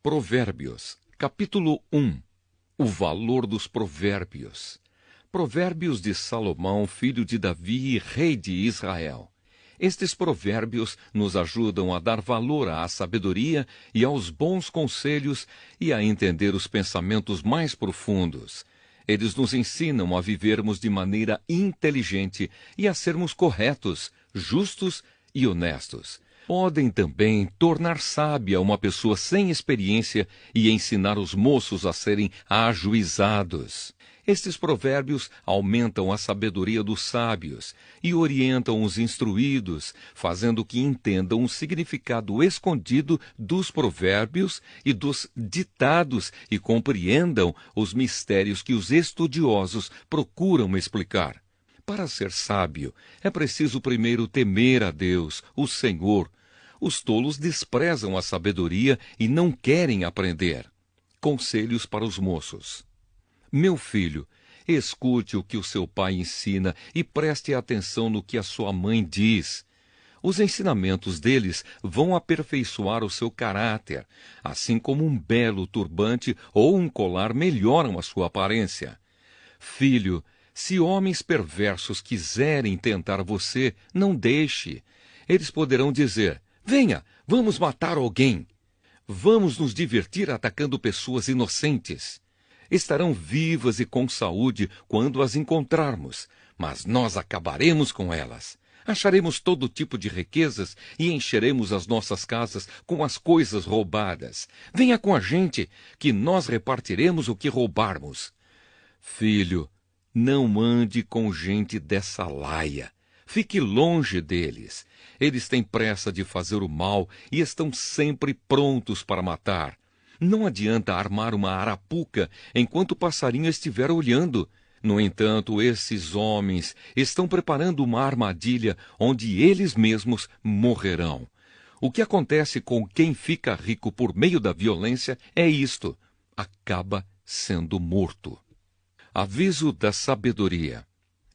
Provérbios, capítulo 1. O valor dos provérbios. Provérbios de Salomão, filho de Davi, rei de Israel. Estes provérbios nos ajudam a dar valor à sabedoria e aos bons conselhos e a entender os pensamentos mais profundos. Eles nos ensinam a vivermos de maneira inteligente e a sermos corretos, justos e honestos. Podem também tornar sábia uma pessoa sem experiência e ensinar os moços a serem ajuizados. Estes provérbios aumentam a sabedoria dos sábios e orientam os instruídos, fazendo que entendam o significado escondido dos provérbios e dos ditados e compreendam os mistérios que os estudiosos procuram explicar. Para ser sábio, é preciso primeiro temer a Deus, o Senhor. Os tolos desprezam a sabedoria e não querem aprender. Conselhos para os moços. Meu filho, escute o que o seu pai ensina e preste atenção no que a sua mãe diz. Os ensinamentos deles vão aperfeiçoar o seu caráter, assim como um belo turbante ou um colar melhoram a sua aparência. Filho, se homens perversos quiserem tentar você, não deixe. Eles poderão dizer: venha, vamos matar alguém. Vamos nos divertir atacando pessoas inocentes. Estarão vivas e com saúde quando as encontrarmos, mas nós acabaremos com elas. Acharemos todo tipo de riquezas e encheremos as nossas casas com as coisas roubadas. Venha com a gente, que nós repartiremos o que roubarmos. Filho, não ande com gente dessa laia. Fique longe deles. Eles têm pressa de fazer o mal e estão sempre prontos para matar. Não adianta armar uma arapuca enquanto o passarinho estiver olhando. No entanto, esses homens estão preparando uma armadilha onde eles mesmos morrerão. O que acontece com quem fica rico por meio da violência é isto: acaba sendo morto. Aviso da sabedoria.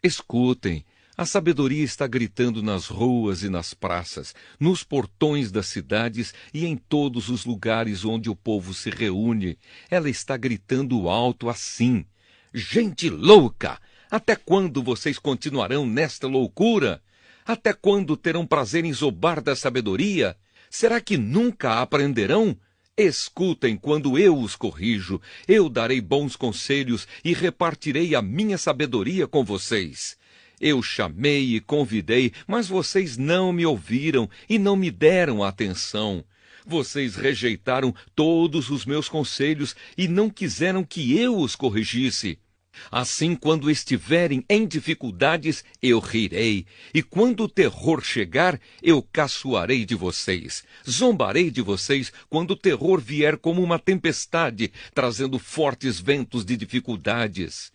Escutem, a sabedoria está gritando nas ruas e nas praças, nos portões das cidades e em todos os lugares onde o povo se reúne. Ela está gritando alto assim: gente louca! Até quando vocês continuarão nesta loucura? Até quando terão prazer em zobar da sabedoria? Será que nunca aprenderão? Escutem quando eu os corrijo, eu darei bons conselhos e repartirei a minha sabedoria com vocês. Eu chamei e convidei, mas vocês não me ouviram e não me deram atenção. Vocês rejeitaram todos os meus conselhos e não quiseram que eu os corrigisse. Assim, quando estiverem em dificuldades, eu rirei, e quando o terror chegar, eu caçoarei de vocês. Zombarei de vocês quando o terror vier como uma tempestade, trazendo fortes ventos de dificuldades.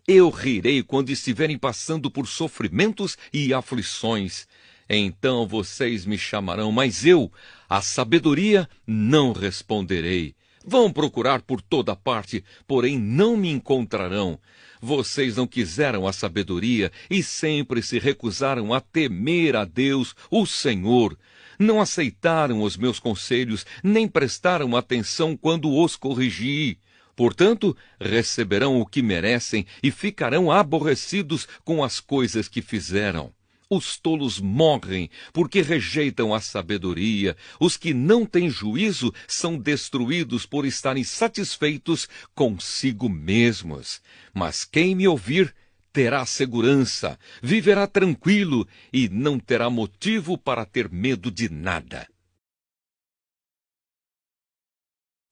Eu rirei quando estiverem passando por sofrimentos e aflições. Então vocês me chamarão, mas eu, a sabedoria, não responderei. Vão procurar por toda parte, porém não me encontrarão. Vocês não quiseram a sabedoria e sempre se recusaram a temer a Deus, o Senhor. Não aceitaram os meus conselhos, nem prestaram atenção quando os corrigi. Portanto, receberão o que merecem e ficarão aborrecidos com as coisas que fizeram. Os tolos morrem porque rejeitam a sabedoria. Os que não têm juízo são destruídos por estarem satisfeitos consigo mesmos. Mas quem me ouvir terá segurança, viverá tranquilo e não terá motivo para ter medo de nada.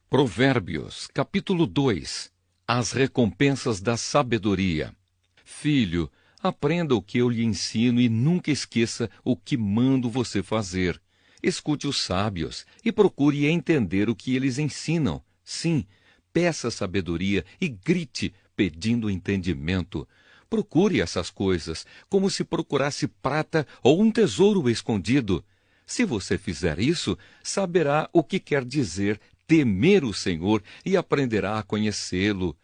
Provérbios, capítulo 2. As recompensas da sabedoria. Filho, aprenda o que eu lhe ensino e nunca esqueça o que mando você fazer. Escute os sábios e procure entender o que eles ensinam. Sim, peça sabedoria e grite pedindo entendimento. Procure essas coisas como se procurasse prata ou um tesouro escondido. Se você fizer isso, saberá o que quer dizer temer o Senhor e aprenderá a conhecê-lo.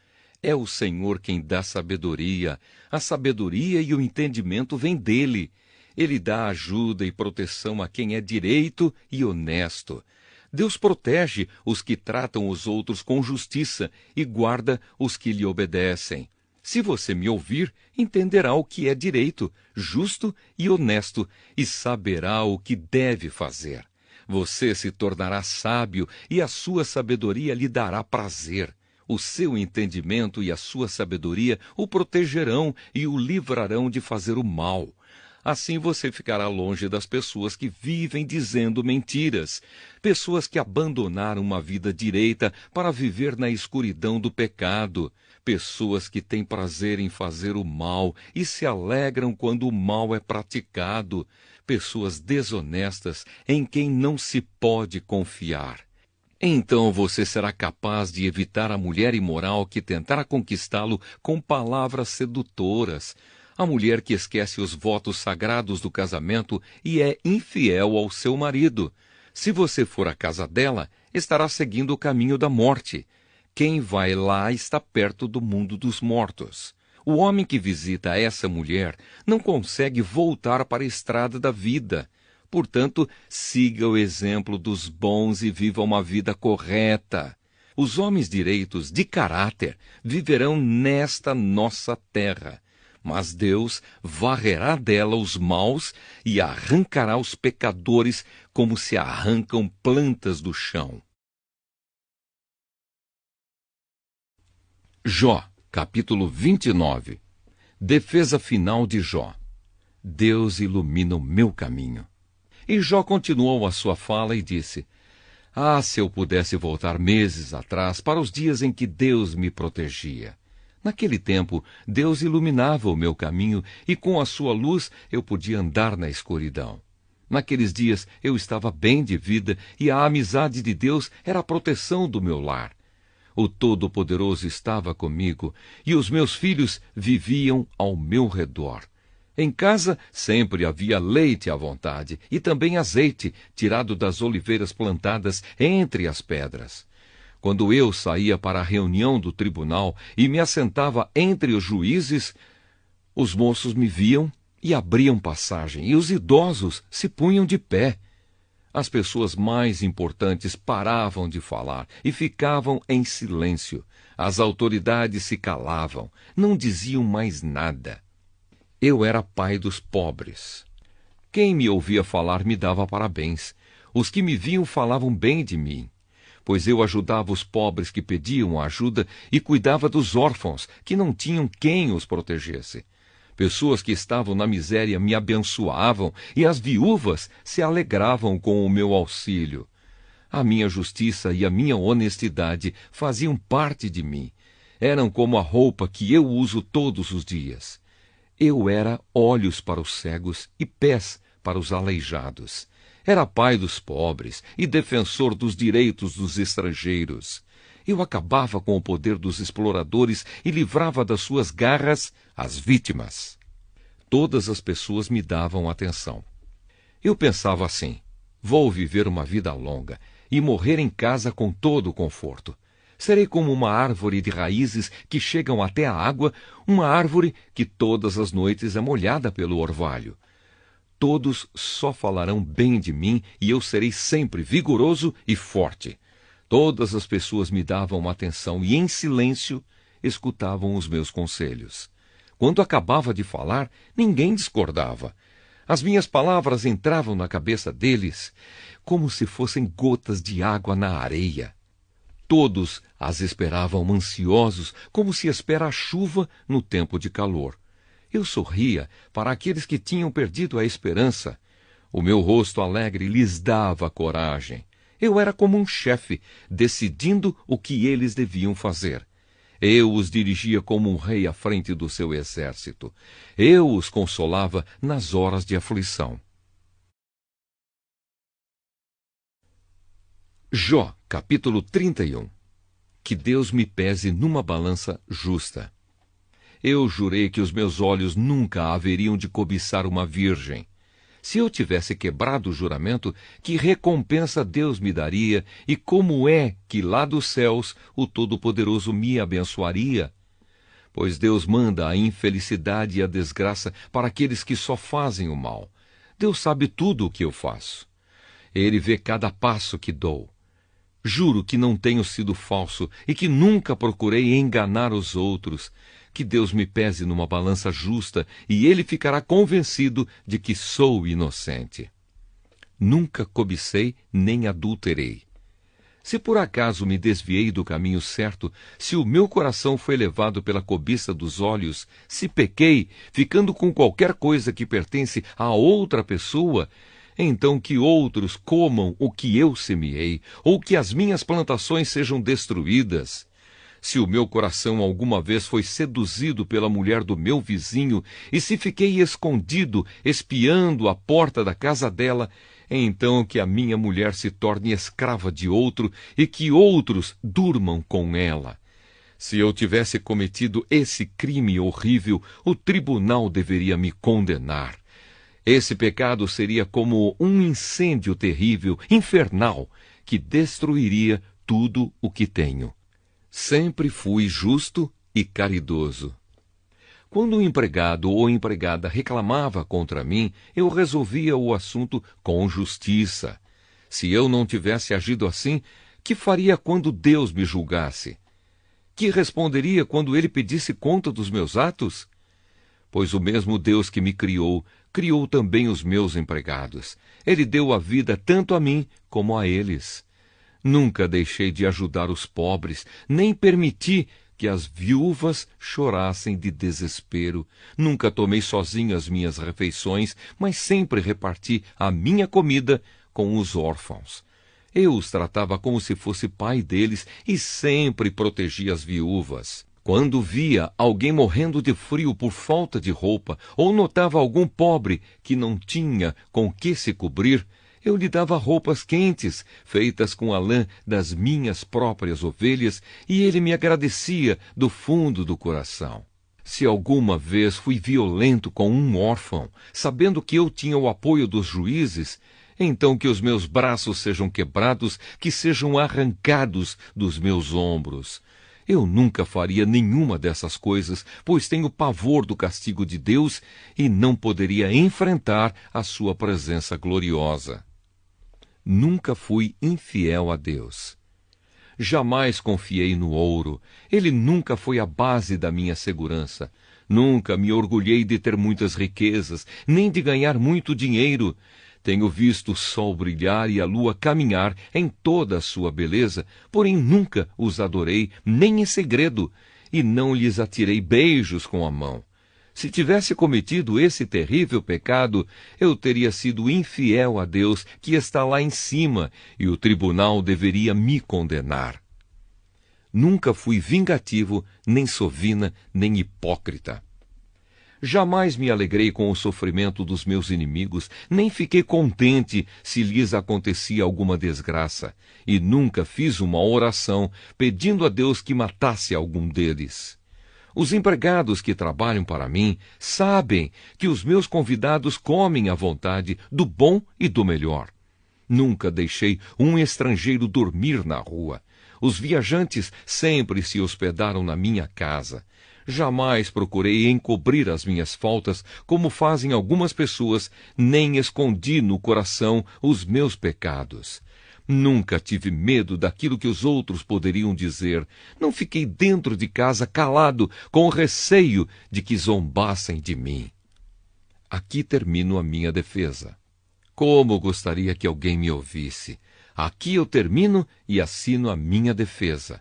É o Senhor quem dá sabedoria. A sabedoria e o entendimento vêm dele. Ele dá ajuda e proteção a quem é direito e honesto. Deus protege os que tratam os outros com justiça e guarda os que lhe obedecem. Se você me ouvir, entenderá o que é direito, justo e honesto, e saberá o que deve fazer. Você se tornará sábio e a sua sabedoria lhe dará prazer. O seu entendimento e a sua sabedoria o protegerão e o livrarão de fazer o mal. Assim você ficará longe das pessoas que vivem dizendo mentiras, pessoas que abandonaram uma vida direita para viver na escuridão do pecado, pessoas que têm prazer em fazer o mal e se alegram quando o mal é praticado, pessoas desonestas em quem não se pode confiar. Então você será capaz de evitar a mulher imoral que tentará conquistá-lo com palavras sedutoras, a mulher que esquece os votos sagrados do casamento e é infiel ao seu marido. Se você for à casa dela, estará seguindo o caminho da morte. Quem vai lá está perto do mundo dos mortos. O homem que visita essa mulher não consegue voltar para a estrada da vida. Portanto, siga o exemplo dos bons e viva uma vida correta. Os homens direitos, de caráter, viverão nesta nossa terra. Mas Deus varrerá dela os maus e arrancará os pecadores como se arrancam plantas do chão. Jó, capítulo 29. Defesa final de Jó. Deus ilumina o meu caminho. E Jó continuou a sua fala e disse: Ah, se eu pudesse voltar meses atrás para os dias em que Deus me protegia. Naquele tempo, Deus iluminava o meu caminho e com a sua luz eu podia andar na escuridão. Naqueles dias eu estava bem de vida e a amizade de Deus era a proteção do meu lar. O Todo-Poderoso estava comigo e os meus filhos viviam ao meu redor. Em casa sempre havia leite à vontade e também azeite tirado das oliveiras plantadas entre as pedras. Quando eu saía para a reunião do tribunal e me assentava entre os juízes, os moços me viam e abriam passagem, e os idosos se punham de pé. As pessoas mais importantes paravam de falar e ficavam em silêncio. As autoridades se calavam, não diziam mais nada. Eu era pai dos pobres. Quem me ouvia falar me dava parabéns. Os que me viam falavam bem de mim, pois eu ajudava os pobres que pediam ajuda e cuidava dos órfãos que não tinham quem os protegesse. Pessoas que estavam na miséria me abençoavam e as viúvas se alegravam com o meu auxílio. A minha justiça e a minha honestidade faziam parte de mim. Eram como a roupa que eu uso todos os dias. Eu era olhos para os cegos e pés para os aleijados. Era pai dos pobres e defensor dos direitos dos estrangeiros. Eu acabava com o poder dos exploradores e livrava das suas garras as vítimas. Todas as pessoas me davam atenção. Eu pensava assim: vou viver uma vida longa e morrer em casa com todo o conforto. Serei como uma árvore de raízes que chegam até a água, uma árvore que todas as noites é molhada pelo orvalho. Todos só falarão bem de mim e eu serei sempre vigoroso e forte. Todas as pessoas me davam atenção e, em silêncio, escutavam os meus conselhos. Quando acabava de falar, ninguém discordava. As minhas palavras entravam na cabeça deles como se fossem gotas de água na areia. Todos as esperavam ansiosos, como se espera a chuva no tempo de calor. Eu sorria para aqueles que tinham perdido a esperança. O meu rosto alegre lhes dava coragem. Eu era como um chefe, decidindo o que eles deviam fazer. Eu os dirigia como um rei à frente do seu exército. Eu os consolava nas horas de aflição. Jó, capítulo 31. Que Deus me pese numa balança justa. Eu jurei que os meus olhos nunca haveriam de cobiçar uma virgem. Se eu tivesse quebrado o juramento, que recompensa Deus me daria, e como é que lá dos céus o Todo-Poderoso me abençoaria? Pois Deus manda a infelicidade e a desgraça para aqueles que só fazem o mal. Deus sabe tudo o que eu faço. Ele vê cada passo que dou. Juro que não tenho sido falso e que nunca procurei enganar os outros. Que Deus me pese numa balança justa e ele ficará convencido de que sou inocente. Nunca cobicei nem adulterei. Se por acaso me desviei do caminho certo, se o meu coração foi levado pela cobiça dos olhos, se pequei, ficando com qualquer coisa que pertence a outra pessoa, então que outros comam o que eu semeei, ou que as minhas plantações sejam destruídas. Se o meu coração alguma vez foi seduzido pela mulher do meu vizinho, e se fiquei escondido, espiando a porta da casa dela, então que a minha mulher se torne escrava de outro e que outros durmam com ela. Se eu tivesse cometido esse crime horrível, o tribunal deveria me condenar. Esse pecado seria como um incêndio terrível, infernal, que destruiria tudo o que tenho. Sempre fui justo e caridoso. Quando um empregado ou empregada reclamava contra mim, eu resolvia o assunto com justiça. Se eu não tivesse agido assim, que faria quando Deus me julgasse? Que responderia quando ele pedisse conta dos meus atos? Pois o mesmo Deus que me criou, criou também os meus empregados. Ele deu a vida tanto a mim como a eles. Nunca deixei de ajudar os pobres, nem permiti que as viúvas chorassem de desespero. Nunca tomei sozinho as minhas refeições, mas sempre reparti a minha comida com os órfãos. Eu os tratava como se fosse pai deles e sempre protegi as viúvas. Quando via alguém morrendo de frio por falta de roupa, ou notava algum pobre que não tinha com que se cobrir, eu lhe dava roupas quentes, feitas com a lã das minhas próprias ovelhas, e ele me agradecia do fundo do coração. Se alguma vez fui violento com um órfão, sabendo que eu tinha o apoio dos juízes, então que os meus braços sejam quebrados, que sejam arrancados dos meus ombros. Eu nunca faria nenhuma dessas coisas, pois tenho pavor do castigo de Deus e não poderia enfrentar a sua presença gloriosa. Nunca fui infiel a Deus. Jamais confiei no ouro. Ele nunca foi a base da minha segurança. Nunca me orgulhei de ter muitas riquezas, nem de ganhar muito dinheiro. Tenho visto o sol brilhar e a lua caminhar em toda a sua beleza, porém nunca os adorei, nem em segredo, e não lhes atirei beijos com a mão. Se tivesse cometido esse terrível pecado, eu teria sido infiel a Deus, que está lá em cima, e o tribunal deveria me condenar. Nunca fui vingativo, nem sovina, nem hipócrita. Jamais me alegrei com o sofrimento dos meus inimigos, nem fiquei contente se lhes acontecia alguma desgraça, e nunca fiz uma oração pedindo a Deus que matasse algum deles. Os empregados que trabalham para mim sabem que os meus convidados comem à vontade do bom e do melhor. Nunca deixei um estrangeiro dormir na rua. Os viajantes sempre se hospedaram na minha casa. Jamais procurei encobrir as minhas faltas, como fazem algumas pessoas, nem escondi no coração os meus pecados. Nunca tive medo daquilo que os outros poderiam dizer. Não fiquei dentro de casa calado, com receio de que zombassem de mim. Aqui termino a minha defesa. Como gostaria que alguém me ouvisse. Aqui eu termino e assino a minha defesa.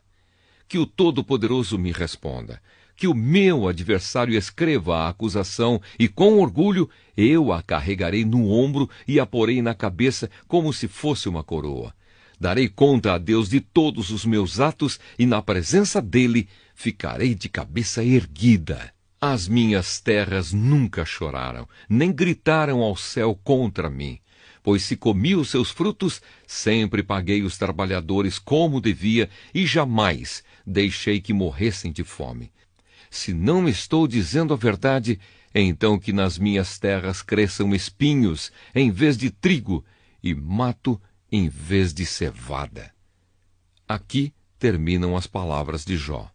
Que o Todo-Poderoso me responda. Que o meu adversário escreva a acusação e, com orgulho, eu a carregarei no ombro e a porei na cabeça como se fosse uma coroa. Darei conta a Deus de todos os meus atos e, na presença dele, ficarei de cabeça erguida. As minhas terras nunca choraram, nem gritaram ao céu contra mim. Pois se comi os seus frutos, sempre paguei os trabalhadores como devia e jamais deixei que morressem de fome. Se não estou dizendo a verdade, então que nas minhas terras cresçam espinhos em vez de trigo e mato em vez de cevada. Aqui terminam as palavras de Jó.